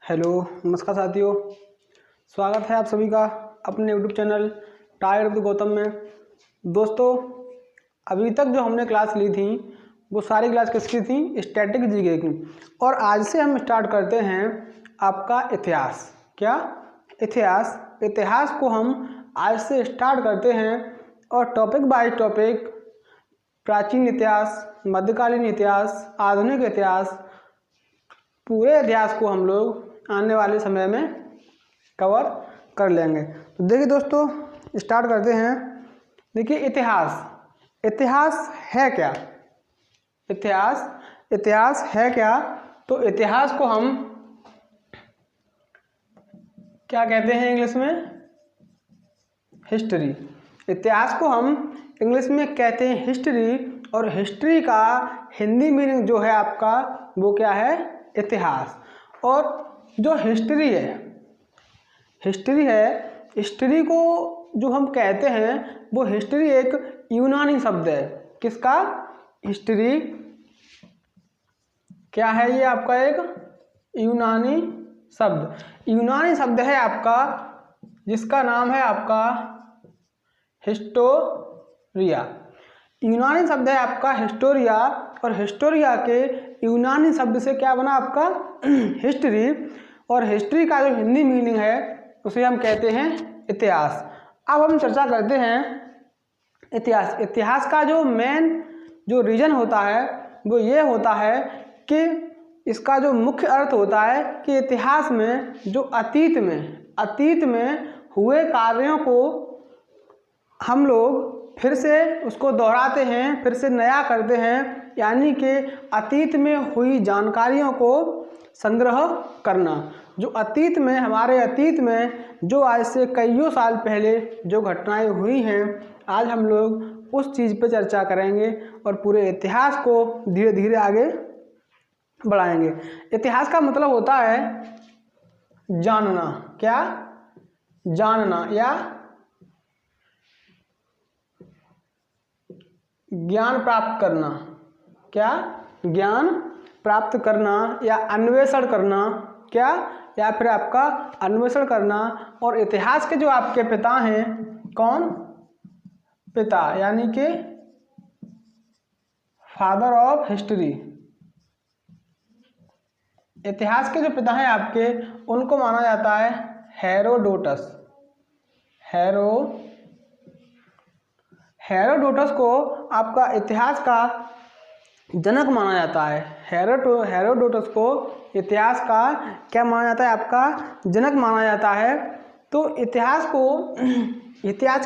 Hello, नमस्कार साथियों। स्वागत है आप सभी का अपने YouTube channel tyre with Gautam में। दोस्तों, अभी तक जो हमने क्लास ली थी वो सारी क्लास किसकी थी? स्टैटिक जीके की। और आज से हम स्टार्ट करते हैं आपका इतिहास। क्या? इतिहास। इतिहास को हम आज से स्टार्ट करते हैं और टॉपिक बाय टॉपिक प्राचीन इतिहास, मध्यकालीन इतिहास, आधुनिक इतिहास, पूरे इतिहास को हम लोग आने वाले समय में कवर कर लेंगे। तो देखिए दोस्तों, स्टार्ट करते हैं। देखिए इतिहास है क्या? इतिहास है क्या? तो इतिहास को हम क्या कहते हैं इंग्लिश में? हिस्ट्री। इतिहास को हम इंग्लिश में कहते हैं हिस्ट्री। और हिस्ट्री का हिंदी मीनिंग जो है आपका वो क्या है? इतिहास। और जो हिस्ट्री हिस्ट्री को जो हम कहते हैं वो हिस्ट्री एक यूनानी शब्द है। किसका? हिस्ट्री क्या है? ये आपका एक यूनानी शब्द है आपका, जिसका नाम है आपका हिस्टोरिया। यूनानी शब्द है आपका हिस्टोरिया। और हिस्टोरिया के यूनानी शब्द से क्या बना आपका? हिस्ट्री। और हिस्ट्री का जो हिंदी मीनिंग है उसे हम कहते हैं इतिहास। अब हम चर्चा करते हैं इतिहास का जो मेन जो रीजन होता है वो ये होता है कि इसका जो मुख्य अर्थ होता है कि इतिहास में जो अतीत में हुए कार्यों को हम लोग फिर से उसको दोहराते हैं, फिर से नया करते हैं, यानी कि अतीत में हुई जानकारियों को संग्रह करना। जो अतीत में, हमारे अतीत में जो आज से कईयों साल पहले जो घटनाएं हुई हैं, आज हम लोग उस चीज़ पर चर्चा करेंगे और पूरे इतिहास को धीरे धीरे आगे बढ़ाएंगे। इतिहास का मतलब होता है जानना। क्या? जानना या ज्ञान प्राप्त करना। क्या? ज्ञान प्राप्त करना या अन्वेषण करना। क्या? या फिर आपका अन्वेषण करना। और इतिहास के जो आपके पिता हैं, कौन? पिता, यानी कि फादर ऑफ हिस्ट्री। इतिहास के जो पिता हैं आपके, उनको माना जाता है हेरोडोटस। हेरोडोटस को आपका इतिहास का जनक माना जाता है। हेरोडोटस को इतिहास का क्या माना जाता है? आपका जनक माना जाता है। तो इतिहास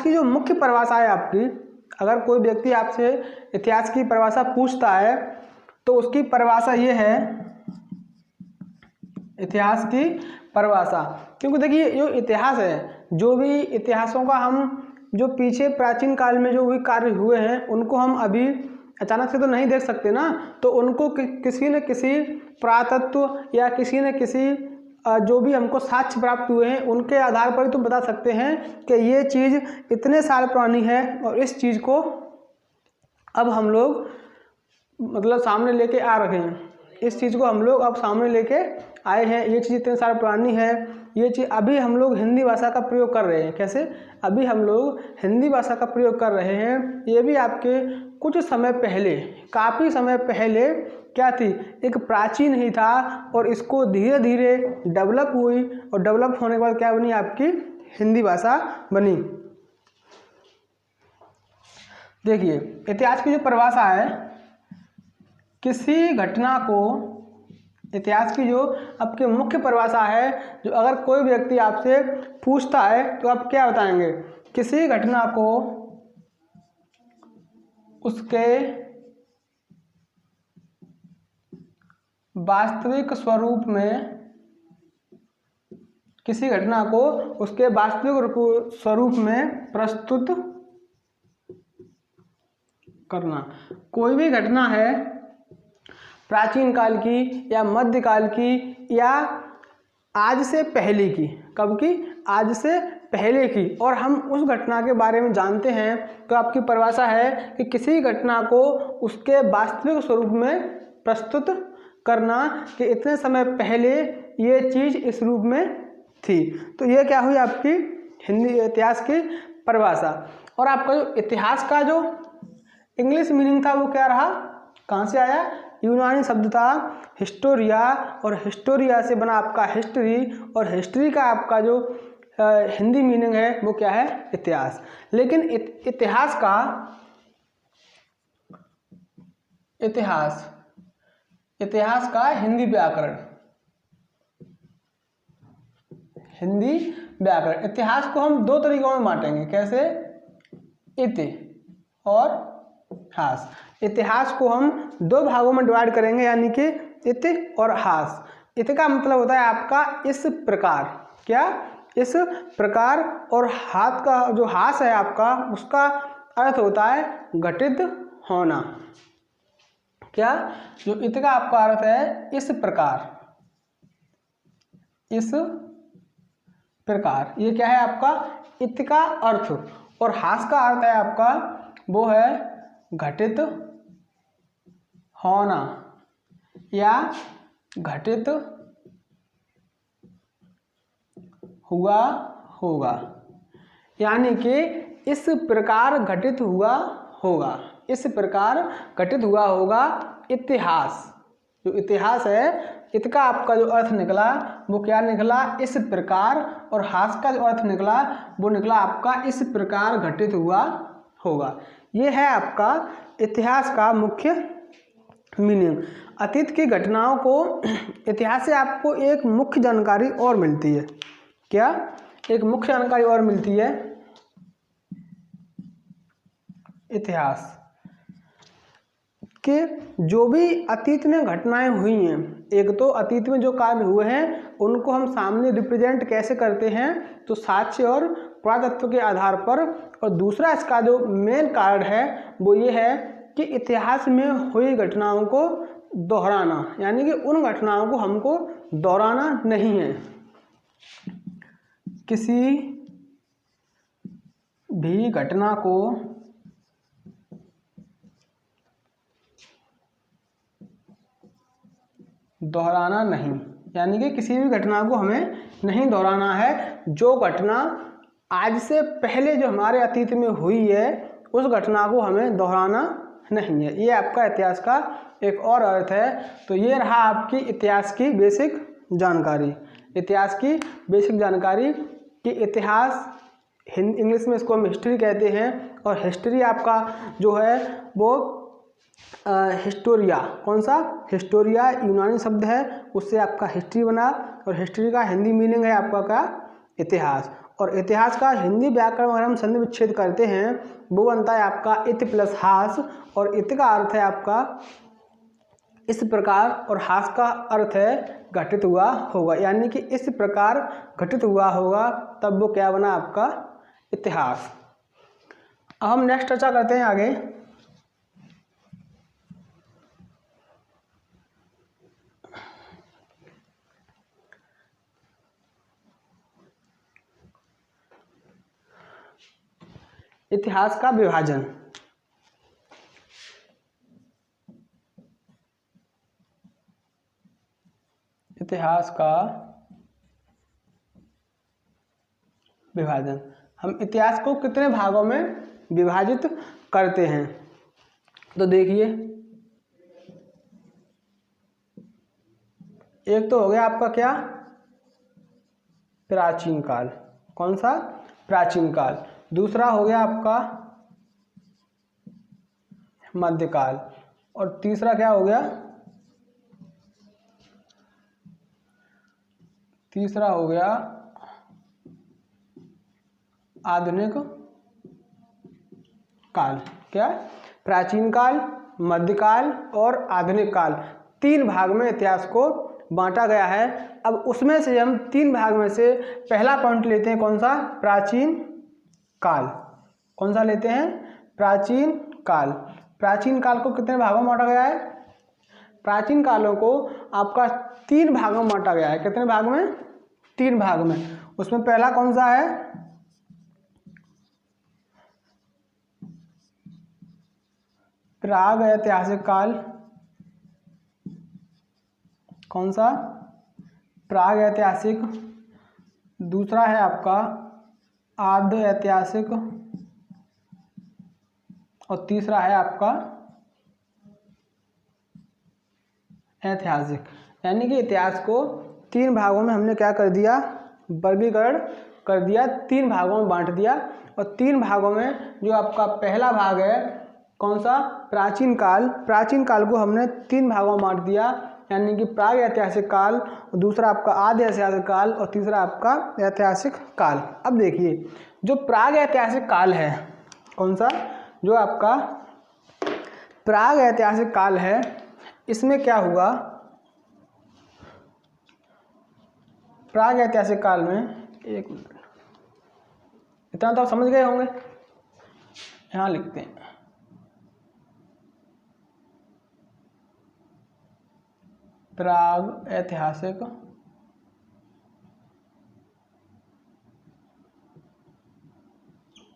की जो मुख्य परिभाषा है आपकी, अगर कोई व्यक्ति आपसे इतिहास की परिभाषा पूछता है तो उसकी परिभाषा ये है, इतिहास की परिभाषा। क्योंकि देखिए जो इतिहास है, जो भी इतिहासों का हम जो पीछे प्राचीन काल में जो भी कार्य हुए हैं उनको हम अभी अचानक से तो नहीं देख सकते ना। तो उनको किसी न किसी पुरातत्व या किसी न किसी जो भी हमको साक्ष्य प्राप्त हुए हैं उनके आधार पर ही तो बता सकते हैं कि ये चीज़ इतने साल पुरानी है और इस चीज़ को अब हम लोग मतलब सामने लेके आ रहे हैं। इस चीज़ को हम लोग अब सामने लेके आए हैं। ये चीज़ इतने साल पुरानी है। ये चीज़ अभी हम लोग हिंदी भाषा का प्रयोग कर रहे हैं। कैसे? अभी हम लोग हिंदी भाषा का प्रयोग कर रहे हैं। ये भी आपके कुछ समय पहले, काफ़ी समय पहले क्या थी? एक प्राचीन ही था और इसको धीरे धीरे डेवलप हुई और डेवलप होने के बाद क्या बनी? आपकी हिंदी भाषा बनी। देखिए इतिहास की जो परिभाषा है, किसी घटना को, इतिहास की जो आपकी मुख्य परिभाषा है, जो अगर कोई व्यक्ति आपसे पूछता है तो आप क्या बताएंगे? किसी घटना को उसके वास्तविक स्वरूप में, किसी घटना को उसके वास्तविक स्वरूप में प्रस्तुत करना। कोई भी घटना है प्राचीन काल की या मध्यकाल की या आज से पहले की, कब की? आज से पहले की, और हम उस घटना के बारे में जानते हैं तो आपकी परिभाषा है कि किसी घटना को उसके वास्तविक स्वरूप में प्रस्तुत करना कि इतने समय पहले ये चीज़ इस रूप में थी। तो ये क्या हुई आपकी हिंदी इतिहास की परिभाषा। और आपका जो इतिहास का जो इंग्लिश मीनिंग था वो क्या रहा, कहाँ से आया, यूनानी शब्द था हिस्टोरिया, और हिस्टोरिया से बना आपका हिस्ट्री, और हिस्ट्री का आपका जो हिंदी मीनिंग है वो क्या है, इतिहास। लेकिन इतिहास का हिंदी व्याकरण, इतिहास को हम दो तरीकों में बांटेंगे, कैसे, इति और हास। इतिहास को हम दो भागों में डिवाइड करेंगे, यानी कि इति और हास। इति का मतलब होता है आपका इस प्रकार, क्या, इस प्रकार, और हाथ का जो हास है आपका, उसका अर्थ होता है घटित होना। क्या, जो इति का आपका अर्थ है इस प्रकार, इस प्रकार, ये क्या है आपका इति का अर्थ। और हास का अर्थ है आपका वो है घटित होना या घटित हुआ होगा, यानी कि इस प्रकार घटित हुआ होगा, इस प्रकार घटित हुआ होगा। इतिहास, जो इतिहास है, इत का आपका जो अर्थ निकला वो क्या निकला, इस प्रकार, और हास का जो अर्थ निकला वो निकला आपका इस प्रकार घटित हुआ होगा। ये है आपका इतिहास का मुख्य मीनिंग। अतीत की घटनाओं को इतिहास से आपको एक मुख्य जानकारी और मिलती है, क्या, एक मुख्य जानकारी और मिलती है, इतिहास कि जो भी अतीत में घटनाएं हुई हैं, एक तो अतीत में जो कार्य हुए हैं उनको हम सामने रिप्रेजेंट कैसे करते हैं, तो साक्ष्य और पुरातत्व के आधार पर। और दूसरा इसका जो मेन कारण है वो ये है कि इतिहास में हुई घटनाओं को दोहराना, यानी कि उन घटनाओं को हमको दोहराना नहीं है। किसी भी घटना को दोहराना नहीं, यानी कि किसी भी घटना को हमें नहीं दोहराना है। जो घटना आज से पहले जो हमारे अतीत में हुई है उस घटना को हमें दोहराना नहीं है। ये आपका इतिहास का एक और अर्थ है। तो ये रहा आपकी इतिहास की बेसिक जानकारी। इतिहास की बेसिक जानकारी कि इतिहास इंग्लिश में इसको हम हिस्ट्री कहते हैं, और हिस्ट्री आपका जो है वो हिस्टोरिया, कौन सा, हिस्टोरिया यूनानी शब्द है, उससे आपका हिस्ट्री बना, और हिस्ट्री का हिंदी मीनिंग है आपका क्या, इतिहास। और इतिहास का हिंदी व्याकरण अगर हम संधि विच्छेद करते हैं वो बनता है आपका इति प्लस हास, और इति का अर्थ है आपका इस प्रकार, और हास का अर्थ है घटित हुआ होगा, यानी कि इस प्रकार घटित हुआ होगा, तब वो क्या बना आपका इतिहास। अब हम नेक्स्ट चर्चा करते हैं आगे। इतिहास का विभाजन। इतिहास का विभाजन, हम इतिहास को कितने भागों में विभाजित करते हैं, तो देखिए, एक तो हो गया आपका क्या, प्राचीन काल, कौन सा, प्राचीन काल। दूसरा हो गया आपका मध्यकाल, और तीसरा क्या हो गया, तीसरा हो गया आधुनिक काल। क्या, प्राचीन काल, मध्यकाल और आधुनिक काल, तीन भाग में इतिहास को बांटा गया है। अब उसमें से हम तीन भाग में से पहला पॉइंट लेते हैं, कौन सा, प्राचीन काल। कौन सा लेते हैं, प्राचीन काल। प्राचीन काल को कितने भागों में बांटा गया है, प्राचीन कालों को आपका तीन भागों में बांटा गया है। कितने भाग में, तीन भाग में। उसमें पहला कौन सा है, प्राग ऐतिहासिक काल, कौन सा? प्राग ऐतिहासिक, दूसरा है आपका आद्य ऐतिहासिक और तीसरा है आपका ऐतिहासिक। यानी कि इतिहास को 3 भागों में हमने क्या कर दिया? वर्गीकरण कर दिया, 3 भागों में बांट दिया। और 3 भागों में जो आपका पहला भाग है कौन सा? प्राचीन काल। प्राचीन काल को हमने 3 भागों में बांट दिया, यानी कि प्राग ऐतिहासिक काल, दूसरा आपका आद्य ऐतिहासिक काल और तीसरा आपका ऐतिहासिक काल। अब देखिए जो प्राग ऐतिहासिक काल है, कौन सा? जो आपका प्राग ऐतिहासिक काल है, इसमें क्या हुआ? प्राग ऐतिहासिक काल में, एक मिनट, इतना तो आप समझ गए होंगे, यहाँ लिखते हैं। प्राग ऐतिहासिक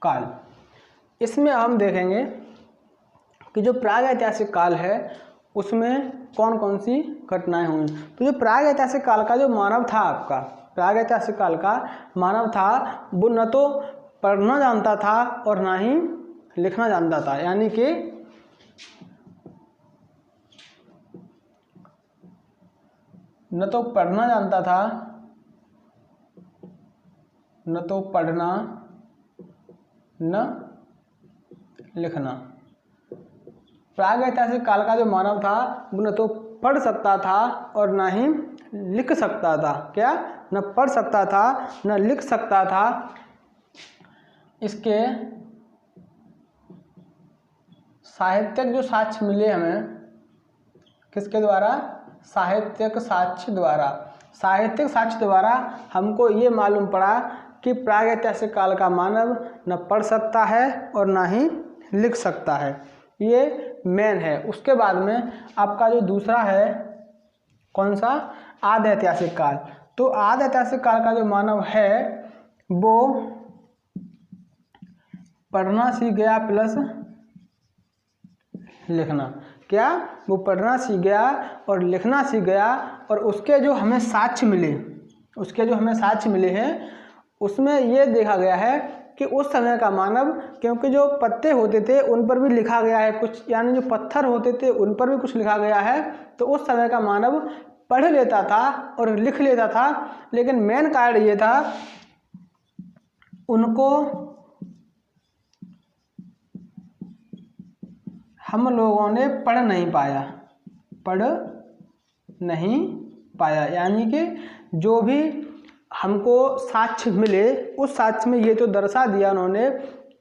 काल, इसमें हम देखेंगे कि जो प्राग ऐतिहासिक काल है उसमें कौन कौन सी घटनाएं हुई। तो जो प्राग ऐतिहासिक काल का जो मानव था, आपका प्राग ऐतिहासिक काल का मानव था, वो न तो पढ़ना जानता था और ना ही लिखना जानता था। यानी कि न तो पढ़ना जानता था, न तो पढ़ना न लिखना। प्राग ऐतिहासिक काल का जो मानव था वो न तो पढ़ सकता था और ना ही लिख सकता था। क्या? न पढ़ सकता था न लिख सकता था। इसके साहित्यिक जो साक्ष्य मिले हमें, किसके द्वारा? साहित्यिक साक्ष्य द्वारा। साहित्यिक साक्ष्य द्वारा हमको ये मालूम पड़ा कि प्राग ऐतिहासिक काल का मानव न पढ़ सकता है और ना ही लिख सकता है। ये मेन है। उसके बाद में आपका जो दूसरा है कौन सा? आद्य ऐतिहासिक काल। तो आद्य ऐतिहासिक काल का जो मानव है वो पढ़ना सीख गया प्लस लिखना। क्या? वो पढ़ना सीख गया और लिखना सीख गया। और उसके जो हमें साक्ष्य मिले हैं उसमें ये देखा गया है कि उस समय का मानव, क्योंकि जो पत्ते होते थे उन पर भी लिखा गया है कुछ, यानी जो पत्थर होते थे उन पर भी कुछ लिखा गया है। तो उस समय का मानव पढ़ लेता था और लिख लेता था, लेकिन मेन कारण ये था उनको हम लोगों ने पढ़ नहीं पाया। यानी कि जो भी हमको साक्ष्य मिले उस साक्ष्य में ये तो दर्शा दिया उन्होंने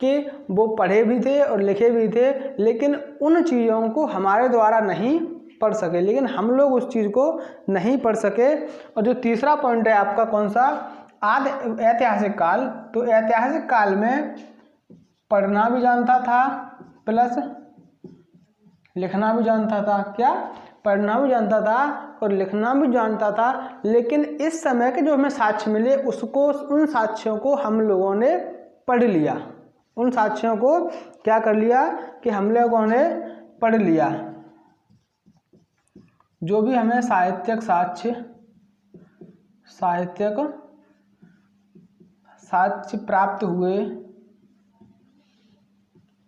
कि वो पढ़े भी थे और लिखे भी थे, लेकिन उन चीज़ों को हमारे द्वारा नहीं पढ़ सके, लेकिन हम लोग उस चीज़ को नहीं पढ़ सके। और जो तीसरा पॉइंट है आपका कौन सा? आद्य ऐतिहासिक काल। तो ऐतिहासिक काल में पढ़ना भी जानता था प्लस लिखना भी जानता था। क्या? पढ़ना भी जानता था और लिखना भी जानता था, लेकिन इस समय के जो हमें साक्ष्य मिले उन साक्ष्यों को हम लोगों ने पढ़ लिया। उन साक्ष्यों को क्या कर लिया कि हम लोगों ने पढ़ लिया। जो भी हमें साहित्यिक साक्ष्य प्राप्त हुए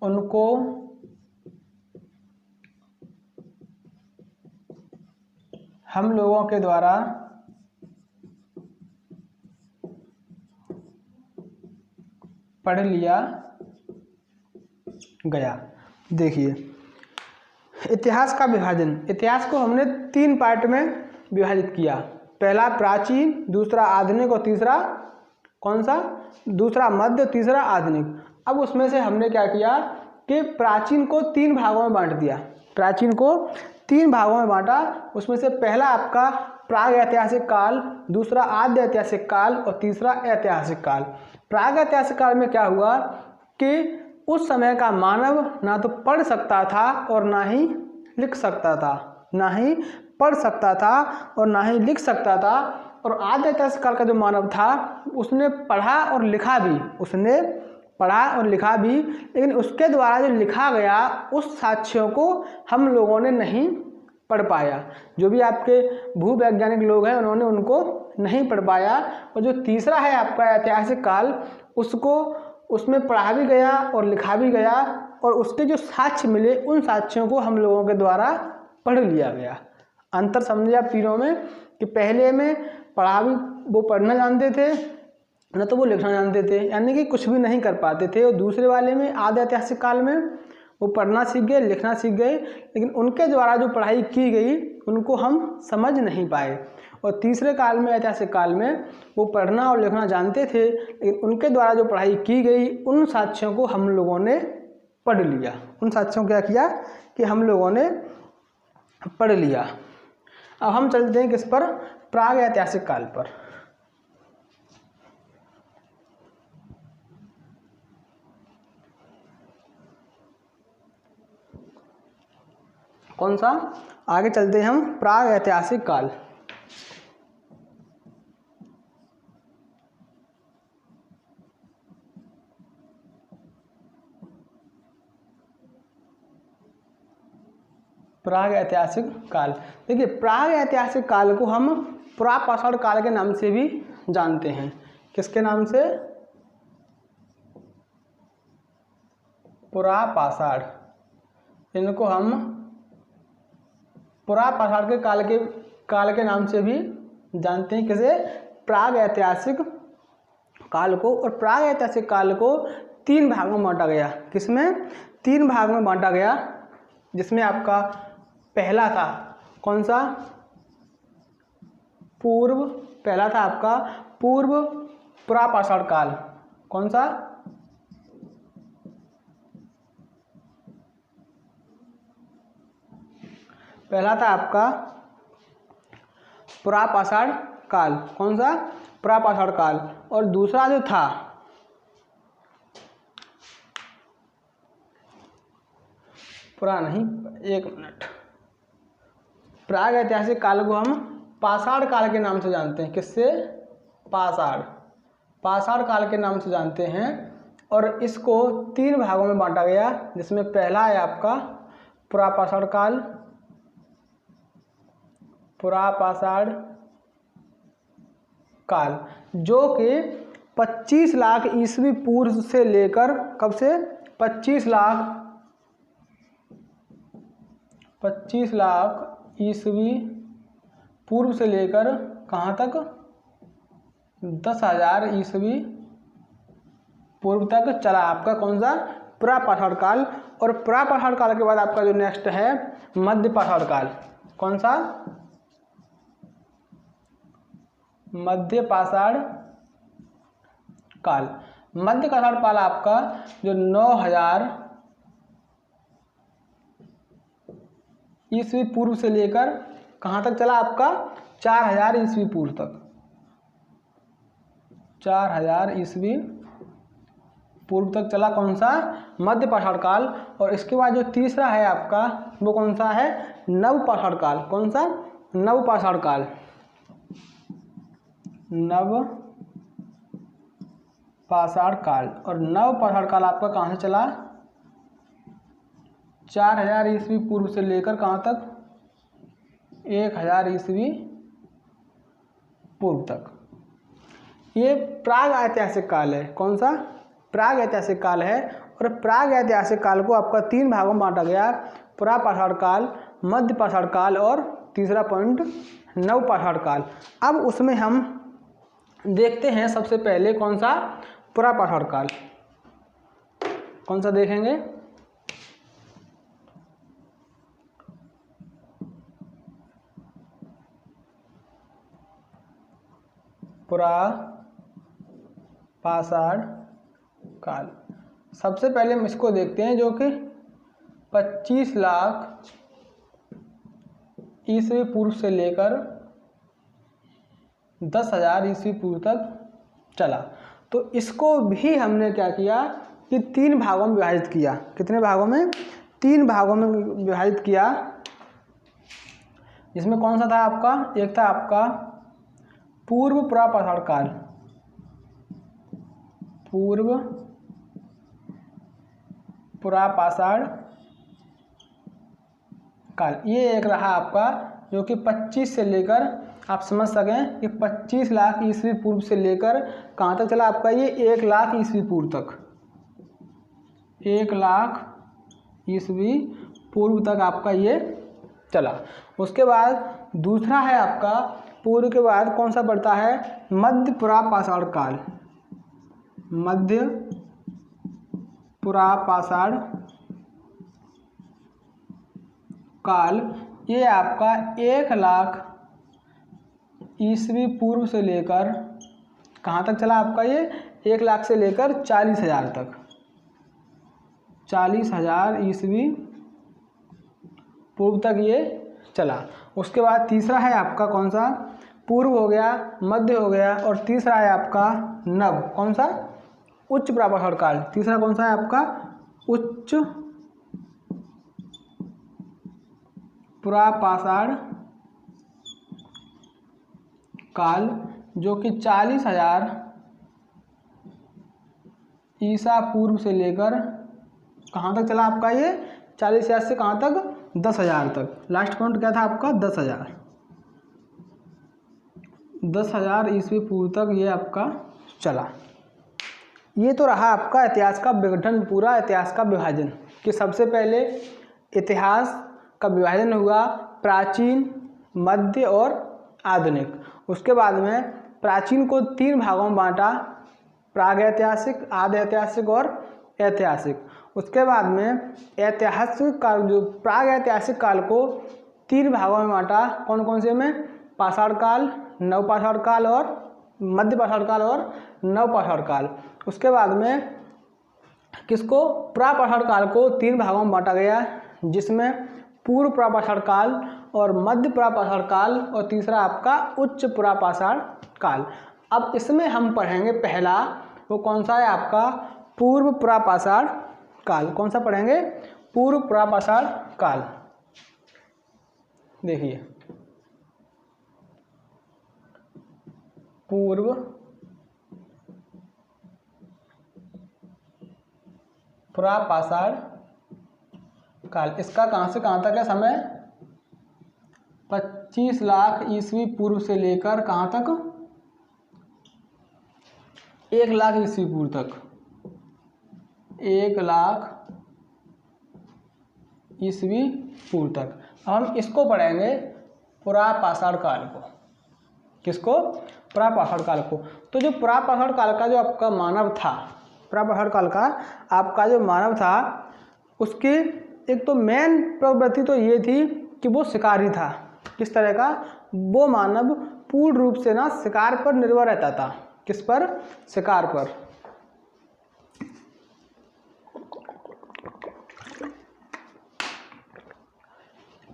उनको हम लोगों के द्वारा पढ़ लिया गया। देखिए इतिहास का विभाजन। इतिहास को हमने 3 पार्ट में विभाजित किया। पहला प्राचीन, दूसरा आधुनिक और तीसरा कौन सा? दूसरा मध्य, तीसरा आधुनिक। अब उसमें से हमने क्या किया कि प्राचीन को 3 भागों में बांट दिया। प्राचीन को 3 भागों में बांटा। उसमें से पहला आपका प्राग ऐतिहासिक काल, दूसरा आद्य ऐतिहासिक काल और तीसरा ऐतिहासिक काल। प्राग ऐतिहासिक काल में क्या हुआ कि उस समय का मानव ना तो पढ़ सकता था और ना ही लिख सकता था। ना ही पढ़ सकता था और ना ही लिख सकता था। और आद्य ऐतिहासिक काल का जो मानव था उसने पढ़ा और लिखा भी, लेकिन उसके द्वारा जो लिखा गया उस साक्ष्यों को हम लोगों ने नहीं पढ़ पाया। जो भी आपके भूवैज्ञानिक लोग हैं उन्होंने उनको नहीं पढ़ पाया। और जो तीसरा है आपका ऐतिहासिक काल, उसको उसमें पढ़ा भी गया और लिखा भी गया, और उसके जो साक्ष्य मिले उन साक्ष्यों को हम लोगों के द्वारा पढ़ लिया गया। अंतर समझे आप तीनों में कि पहले में पढ़ा भी, वो पढ़ना जानते थे न तो वो लिखना जानते थे, यानी कि कुछ भी नहीं कर पाते थे। और दूसरे वाले में आधे ऐतिहासिक काल में वो पढ़ना सीख गए, लिखना सीख गए, लेकिन उनके द्वारा जो पढ़ाई की गई उनको हम समझ नहीं पाए। और तीसरे काल में, ऐतिहासिक काल में, वो पढ़ना और लिखना जानते थे, लेकिन उनके द्वारा जो पढ़ाई की गई उन साक्ष्यों को हम लोगों ने पढ़ लिया। उन साक्ष्यों को क्या किया कि हम लोगों ने पढ़ लिया। अब हम चलते हैं किस पर, प्राग ऐतिहासिक काल पर। कौन सा, आगे चलते हैं हम प्राग ऐतिहासिक काल। प्राग ऐतिहासिक काल, देखिए प्राग ऐतिहासिक काल को हम पुरापाषाण काल के नाम से भी जानते हैं। किसके नाम से, पुरापाषाण। इनको हम पुरापाषाण के काल के नाम से भी जानते हैं। किसे, प्राग ऐतिहासिक काल को। और प्राग ऐतिहासिक काल को 3 भागों में बांटा गया। किसमें, 3 भाग में बांटा गया, जिसमें आपका पहला था कौन सा, पूर्व, पहला था आपका पूर्व पुरापाषाण काल। कौन सा, पहला था आपका पुरापाषाण काल। कौन सा, पुरापाषाण काल। और दूसरा जो था पुरा नहीं, एक मिनट, प्राग ऐतिहासिक काल को हम पाषाण काल के नाम से जानते हैं। किससे, पाषाण काल के नाम से जानते हैं। और इसको 3 भागों में बांटा गया, जिसमें पहला है आपका पुरापाषाण काल, पुरापाषाण काल, जो कि 25 लाख ईस्वी पूर्व से लेकर, कब से, 25 लाख ईस्वी पूर्व से लेकर कहाँ तक, 10,000 ईस्वी पूर्व तक चला आपका। कौन सा, पुरापाषाण काल। और पुरापाषाण काल के बाद आपका जो नेक्स्ट है मध्यपाषाण काल। कौन सा, मध्यपाषाण काल। मध्यपाषाण काल आपका जो 9,000 ईस्वी पूर्व से लेकर कहाँ तक चला आपका, 4,000 ईस्वी पूर्व तक, 4,000 ईस्वी पूर्व तक चला। कौन सा, मध्यपाषाण काल। और इसके बाद जो तीसरा है आपका वो कौन सा है, नवपाषाण काल। कौन सा, नवपाषाण काल। नवपाषाण काल। और नवपाषाण काल आपका कहाँ से चला, 4,000 ईस्वी पूर्व से लेकर कहाँ तक, 1,000 ईस्वी पूर्व तक। ये प्राग ऐतिहासिक काल है। कौन सा, प्राग ऐतिहासिक काल है। और प्राग ऐतिहासिक काल को आपका 3 भागों में बांटा गया, पुरापाषाण काल, मध्यपाषाण काल और तीसरा पॉइंट नवपाषाण काल। अब उसमें हम देखते हैं सबसे पहले कौन सा, पुरापाषाण काल। कौन सा देखेंगे, पुरापाषाण काल। सबसे पहले हम इसको देखते हैं, जो कि 25 लाख ईस्वी पूर्व से लेकर 10,000 ईस्वी पूर्व तक चला। तो इसको भी हमने क्या किया कि 3 भागों में विभाजित किया। कितने भागों में, 3 भागों में विभाजित किया। जिसमें कौन सा था आपका, एक था आपका पूर्व पुरापाषाण काल, पूर्व पुरापाषाण काल। ये एक रहा आपका जो कि 25 से लेकर, आप समझ सकें कि 25 लाख ईस्वी पूर्व से लेकर कहाँ तक चला आपका ये 1 लाख ईस्वी पूर्व तक, 1 लाख ईस्वी पूर्व तक आपका ये चला। उसके बाद दूसरा है आपका पूर्व के बाद कौन सा पड़ता है, मध्य पुरापाषाण काल। मध्य पुरापाषाण काल ये आपका 1 लाख ईस्वी पूर्व से लेकर कहाँ तक चला आपका ये, 1 लाख से लेकर 40,000 तक, 40,000 ईस्वी पूर्व तक ये चला। उसके बाद तीसरा है आपका कौन सा, पूर्व हो गया, मध्य हो गया, और तीसरा है आपका नव, कौन सा, उच्च पुरापाषाण काल। तीसरा कौन सा है आपका, उच्च पुरापाषाण काल, जो कि 40,000 ईसा पूर्व से लेकर कहाँ तक चला आपका ये, 40,000 से कहाँ तक, 10,000 तक। लास्ट काउंट क्या था आपका, 10,000, 10,000 ईस्वी पूर्व तक ये आपका चला। ये तो रहा आपका इतिहास का विघटन, पूरा इतिहास का विभाजन, कि सबसे पहले इतिहास का विभाजन हुआ प्राचीन, मध्य और आधुनिक। उसके बाद में प्राचीन को 3 भागों में बांटा, प्रागैतिहासिक, आधि ऐतिहासिक और ऐतिहासिक। उसके बाद में ऐतिहासिक काल, जो प्रागैतिहासिक काल को 3 भागों में बांटा, कौन कौन से में, पाषाण काल, नवपाषाण काल और मध्य पाषाण काल और नवपाषाण काल। उसके बाद में किसको, प्रापाषाण काल को 3 भागों में बांटा गया, जिसमें पूर्व प्रापाषाण काल और मध्य प्रापाषाण काल और तीसरा आपका उच्च पुरापाषाण काल। अब इसमें हम पढ़ेंगे पहला, वो कौन सा है आपका, पूर्व पुरापाषाण काल। कौन सा पढ़ेंगे, पूर्व पुरापाषाण काल। देखिए, पूर्व पुरापाषाण काल, इसका कहाँ से कहाँ तक है समय, 25 लाख ईस्वी पूर्व से लेकर कहाँ तक, 1 लाख ईस्वी पूर्व तक, 1 लाख ईस्वी पूर्व तक। हम इसको पढ़ेंगे पुरापाषाण काल को। किसको, पुरापाषाण काल को। तो जो पुरापाषाण काल का जो आपका मानव था, पुरापाषाण काल का आपका जो मानव था, उसकी एक तो मेन प्रवृत्ति तो ये थी कि वो शिकारी था। किस तरह का, वो मानव पूर्ण रूप से ना शिकार पर निर्भर रहता था। किस पर, शिकार पर।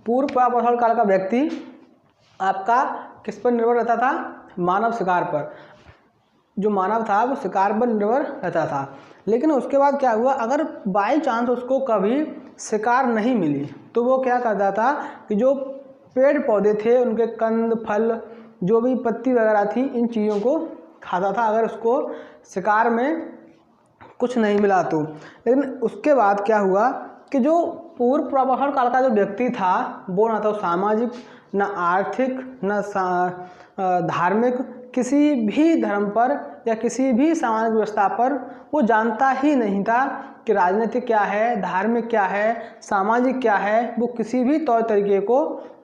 पूर्व पुरापाषाण काल का व्यक्ति आपका किस पर निर्भर रहता था, मानव शिकार पर। जो मानव था वो शिकार पर निर्भर रहता था। लेकिन उसके बाद क्या हुआ, अगर बाई चांस उसको कभी शिकार नहीं मिली तो वो क्या करता था कि जो पेड़ पौधे थे, उनके कंद, फल, जो भी पत्ती वगैरह थी, इन चीज़ों को खाता था, अगर उसको शिकार में कुछ नहीं मिला तो। लेकिन उसके बाद क्या हुआ कि जो पूर्व पुरापाषाण काल का जो व्यक्ति था, वो ना तो सामाजिक, न आर्थिक, न धार्मिक, किसी भी धर्म पर या किसी भी सामाजिक व्यवस्था पर वो जानता ही नहीं था कि राजनीतिक क्या है, धार्मिक क्या है, सामाजिक क्या है, वो किसी भी तौर तरीके को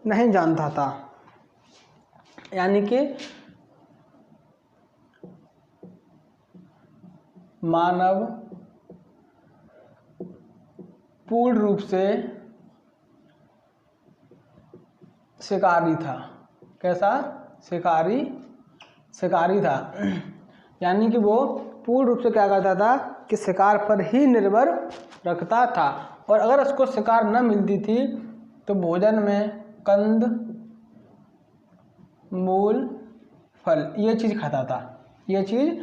नहीं जानता था। यानी कि मानव पूर्ण रूप से शिकारी था। कैसा, शिकारी था। यानी कि वो पूर्ण रूप से क्या करता था कि शिकार पर ही निर्भर रखता था। और अगर उसको शिकार न मिलती थी तो भोजन में कंद, मूल, फल, ये चीज़ खाता था। ये चीज़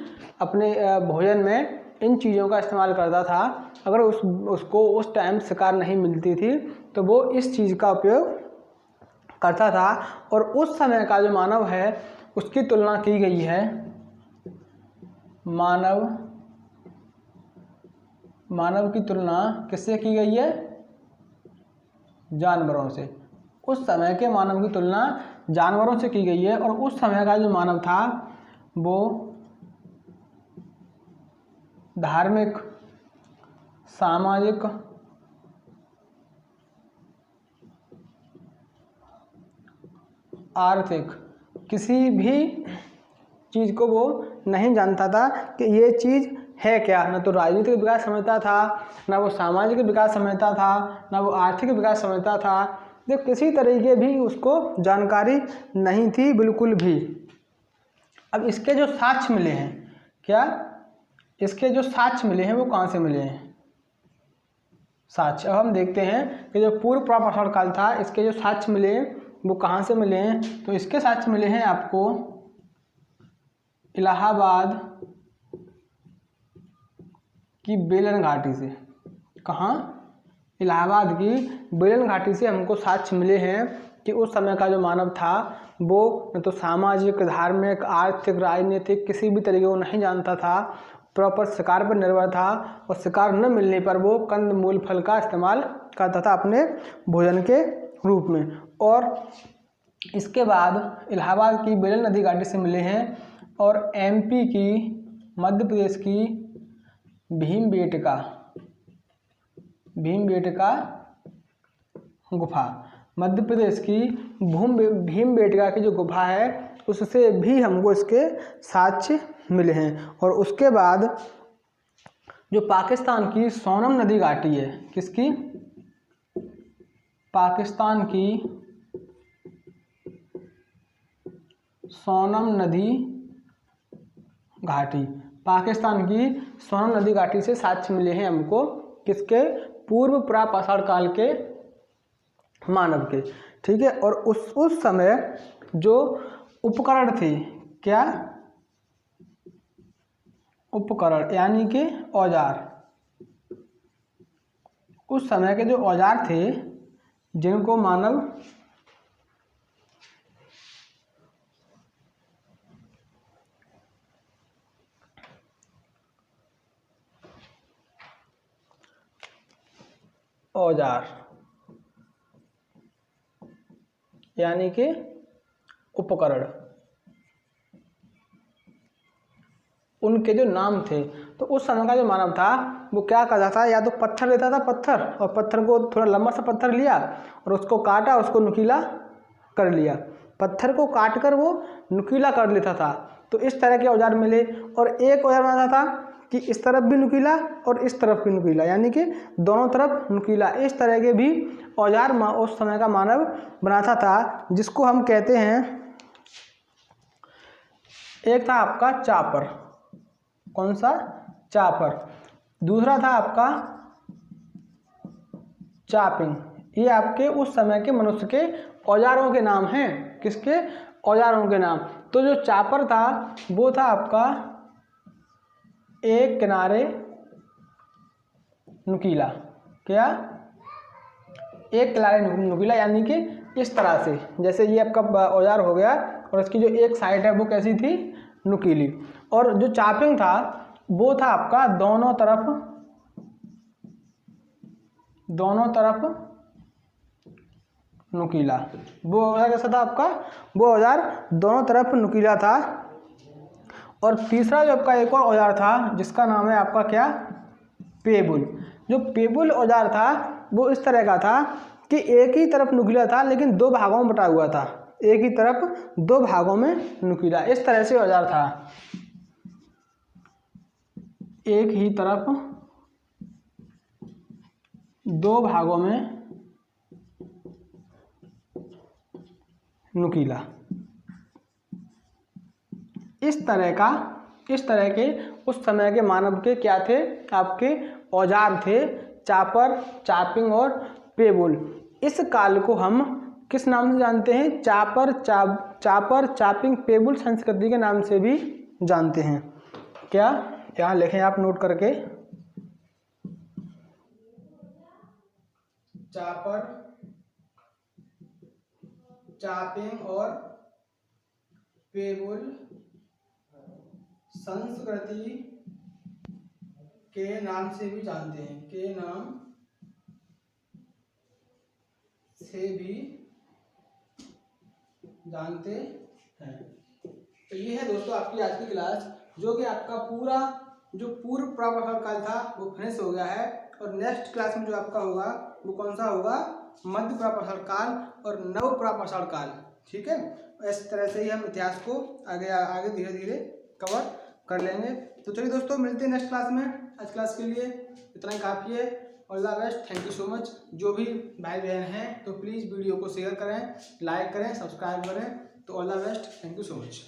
अपने भोजन में इन चीज़ों का इस्तेमाल करता था। अगर उसको उस टाइम शिकार नहीं मिलती थी तो वो इस चीज़ का उपयोग करता था। और उस समय का जो मानव है उसकी तुलना की गई है मानव की तुलना किससे की गई है, जानवरों से। उस समय के मानव की तुलना जानवरों से की गई है, और उस समय का जो मानव था वो धार्मिक, सामाजिक, आर्थिक किसी भी चीज़ को वो नहीं जानता था कि ये चीज़ है क्या। न तो राजनीतिक विकास समझता था, ना वो सामाजिक विकास समझता था, ना वो आर्थिक विकास समझता था। जो किसी तरीके भी उसको जानकारी नहीं थी बिल्कुल भी। अब इसके जो साक्ष्य मिले हैं, क्या इसके जो साक्ष्य मिले हैं वो कहाँ से मिले हैं? साक्ष्य। अब हम देखते हैं कि जो पूर्व प्राचीन काल था, इसके जो साक्ष्य मिले हैं वो कहाँ से मिले हैं। तो इसके साक्ष्य मिले हैं आपको इलाहाबाद की बेलन घाटी से। कहाँ? इलाहाबाद की बेलन घाटी से हमको साक्ष्य मिले हैं कि उस समय का जो मानव था वो न तो सामाजिक, धार्मिक, आर्थिक, राजनीतिक किसी भी तरीके को नहीं जानता था, प्रॉपर शिकार पर निर्भर था, और शिकार न मिलने पर वो कंद मूल फल का इस्तेमाल करता था अपने भोजन के रूप में। और इसके बाद इलाहाबाद की बेलन नदी घाटी से मिले हैं, और एमपी की, मध्य प्रदेश की भीमबेटका गुफा, मध्य प्रदेश की भीमबेटका की जो गुफा है उससे भी हमको इसके साक्ष्य मिले हैं। और उसके बाद जो पाकिस्तान की सोनम नदी घाटी है, किसकी? पाकिस्तान की सोनम नदी घाटी, पाकिस्तान की सोनम नदी घाटी से साक्ष्य मिले हैं हमको, किसके? पूर्व प्रापाषाण काल के मानव के। ठीक है। और उस समय जो उपकरण थे, क्या? उपकरण यानी कि औजार। उस समय के जो औजार थे जिनको मानव औजार यानी कि उपकरण, उनके जो नाम थे, तो उस समय का जो मानव था वो क्या करता था? या तो पत्थर लेता था, पत्थर, और पत्थर को थोड़ा लंबा सा पत्थर लिया और उसको काटा, उसको नुकीला कर लिया, पत्थर को काट कर वो नुकीला कर लेता था। तो इस तरह के औजार मिले। और एक औजार बनाता था कि इस तरफ भी नुकीला और इस तरफ भी नुकीला, यानी कि दोनों तरफ नुकीला। इस तरह के भी औजार उस समय का मानव बनाता था, जिसको हम कहते हैं, एक था आपका चापर। कौन सा? चापर। दूसरा था आपका चापिंग। ये आपके उस समय के मनुष्य के औजारों के नाम हैं। किसके? औजारों के नाम। तो जो चापर था वो था आपका एक किनारे नुकीला। क्या? एक किनारे नुकीला, यानी कि इस तरह से, जैसे ये आपका औजार हो गया और इसकी जो एक साइड है वो कैसी थी? नुकीली। और जो चापिंग था वो था आपका दोनों तरफ नुकीला। वो औजार कैसा था आपका? वो औजार दोनों तरफ नुकीला था। और तीसरा जो आपका एक और औजार था जिसका नाम है आपका क्या? पेबुल। जो पेबुल औजार था वो इस तरह का था कि एक ही तरफ नुकीला था लेकिन दो भागों में बटा हुआ था, एक ही तरफ दो भागों में नुकीला। इस तरह से औजार था, एक ही तरफ दो भागों में नुकीला। इस तरह के उस समय के मानव के क्या थे? आपके औजार थे, चापर, चापिंग और पेबुल। इस काल को हम किस नाम से जानते हैं? चापर, चापिंग, पेबुल संस्कृति के नाम से भी जानते हैं। क्या? यहाँ लिखें आप नोट करके, चापर, चापिंग और पेबुल संस्कृति के नाम से भी जानते हैं, के नाम से भी जानते हैं। तो ये है दोस्तों आपकी आज की क्लास, जो कि आपका पूरा जो पूर्व प्राप्रसारण काल था वो फिनिश हो गया है। और नेक्स्ट क्लास में जो आपका होगा वो कौन सा होगा, मध्य प्राप्रसारण काल और नव प्राप्रसारण काल। ठीक है, इस तरह से ही हम इतिहास को आगे धीरे धीरे कवर कर लेंगे। तो चलिए दोस्तों, मिलते हैं नेक्स्ट क्लास में। आज क्लास के लिए इतना ही काफ़ी है। All the best, thank you so much. जो भी भाई बहन हैं तो प्लीज़ वीडियो को शेयर करें, लाइक करें, सब्सक्राइब करें। तो all the best, thank you so much.